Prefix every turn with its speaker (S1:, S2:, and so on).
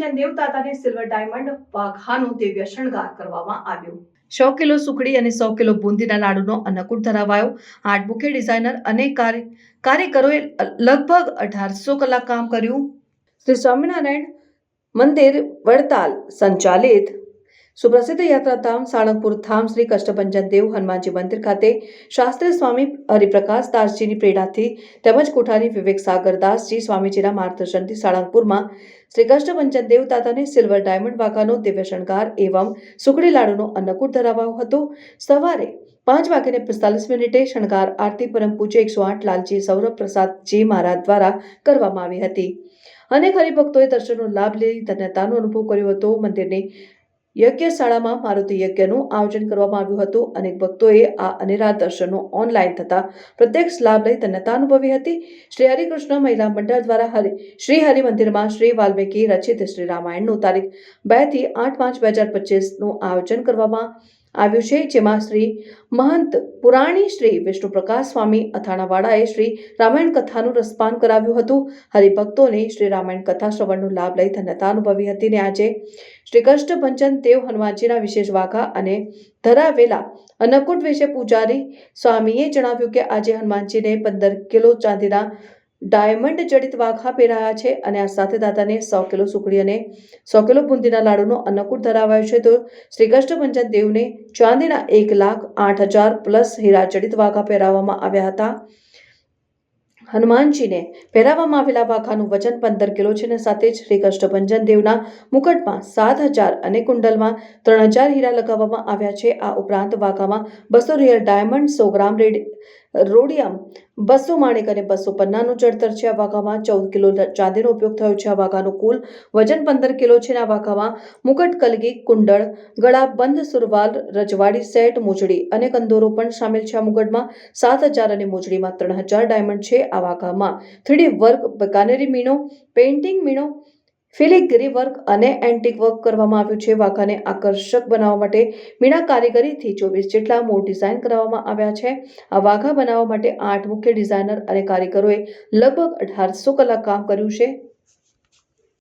S1: પંચન દેવતાતાને silver diamond વાઘાનો દિવ્ય શણગાર કરવામાં આવ્યો। 100 કિલો સુખડી અને 100 કિલો બુંદીના લાડુનો અન્નકૂટ ધરાવાયો। આર્ટ બુકે ડિઝાઇનર અને કારીગરોએ લગભગ 1800 કલાક કામ કર્યું। શ્રી સ્વામિનારાયણ મંદિર વડતાલ સંચાલિત સુપ્રસિદ્ધ યાત્રાધામ સાળંગપુર ધામ શ્રી કષ્ટભંજન દેવ હનુમાનજી મંદિર ખાતે શાસ્ત્રી સ્વામી હરિપ્રકાશ દાસજીની પ્રેરણાથી તેમજ કોઠારી વિવેક સાગર દાસજી સ્વામીજીના માર્ગદર્શનથી સાળંગપુરમાં શ્રી કષ્ટભંજન દેવ દાદાને સિલ્વર ડાયમંડ વાઘાનો દિવ્ય શણગાર એવં સુખડી લાડુનો અન્નકૂટ ધરાવાયો હતો। સવારે 5:45 શણગાર આરતી પરમ પૂજ્ય 108 લાલજી સૌરભ પ્રસાદજી મહારાજ દ્વારા કરવામાં આવી હતી। અનેક હરિભક્તોએ દર્શનનો લાભ લઈ ધન્યતાનો અનુભવ કર્યો હતો। મંદિરની યજ્ઞશાળામાં મારુતિ યજ્ઞનું આયોજન કરવામાં આવ્યું હતું। અનેક ભક્તોએ આ અનેરા દર્શનો ઓનલાઈન થતા પ્રત્યક્ષ લાભ લઈ ધન્યતા અનુભવી હતી। શ્રી હરિકૃષ્ણ મહિલા મંડળ દ્વારા શ્રી હરિ મંદિરમાં શ્રી વાલ્મીકી રચિત શ્રી રામાયણનું તારીખ 2 થી 8 માર્ચ 2025નું આયોજન કરવામાં આવ્યું છે, જેમાં શ્રી મહંત પુરાણી શ્રી વિષ્ણુ પ્રકાશ સ્વામી અથાણાવાળાએ શ્રી રામાયણ કથાનું રસપાન કરાવ્યું હતું। હરિભક્તોને શ્રી રામાયણ કથા શ્રવણનો લાભ લઈ ધન્યતા અનુભવી હતી। ને આજે શ્રી કષ્ટભંજન દેવ હનુમાનજીના વિશેષ વાઘા અને ધરાવેલા અન્નકૂટ વિશે પૂજારી સ્વામીએ જણાવ્યું કે આજે હનુમાનજીને 15 કિલો ચાંદીના ડાયમંડ જડિત વાઘા પહેરાયા છે અને આ સાથે દાદાને 100 કિલો સુખડી અને 100 કિલો બુંદીના લાડુનો અન્નકૂટ ધરાવાયો છે। તો શ્રી કષ્ટભંજન દેવને ચાંદીના 1,08,000 પ્લસ હીરા જડિત વાઘા પહેરાવવામાં આવ્યા હતા। હનુમાનજીને પહેરાવવામાં આવેલા વાઘાનું વજન 15 કિલો છે અને સાથે જ શ્રી કષ્ટભંજન દેવના મુકટમાં 7,000 અને કુંડલમાં 3,000 હીરા લગાવવામાં આવ્યા છે। આ ઉપરાંત વાઘામાં 200 રિયલ ડાયમંડ, 100 ગ્રામ રોડિયમ, 200 માણેક અને 200 પન્નાનું જળતર છે। આ વાઘામાં 14 કિલો ચાંદીનો ઉપયોગ થયો છે। આ વાઘાનું કુલ વજન 15 કિલો છે। આ વાઘામાં મુકટ, કલગી, કુંડળ, ગળા બંધ, સુરવાલ, રજવાડી સેટ, મોજડી અને કંદોરો પણ સામેલ છે। આ મુગટમાં 7,000 અને મોજડીમાં 3,000 ડાયમંડ છે। આ વાઘામાં 3D વર્ક, બકાનેરી મીણો, પેઇન્ટિંગ મીણો, ફિલિગ્રી વર્ક અને એન્ટિક વર્ક કરવામાં આવ્યું છે। વાઘાને આકર્ષક બનાવવા માટે મીણા કારીગરીથી 24 જેટલા મોર ડિઝાઇન કરવામાં આવ્યા છે। આ વાઘા બનાવવા માટે 8 મુખ્ય ડિઝાઇનર અને કારીગરોએ લગભગ 1800 કલાક કામ કર્યું છે।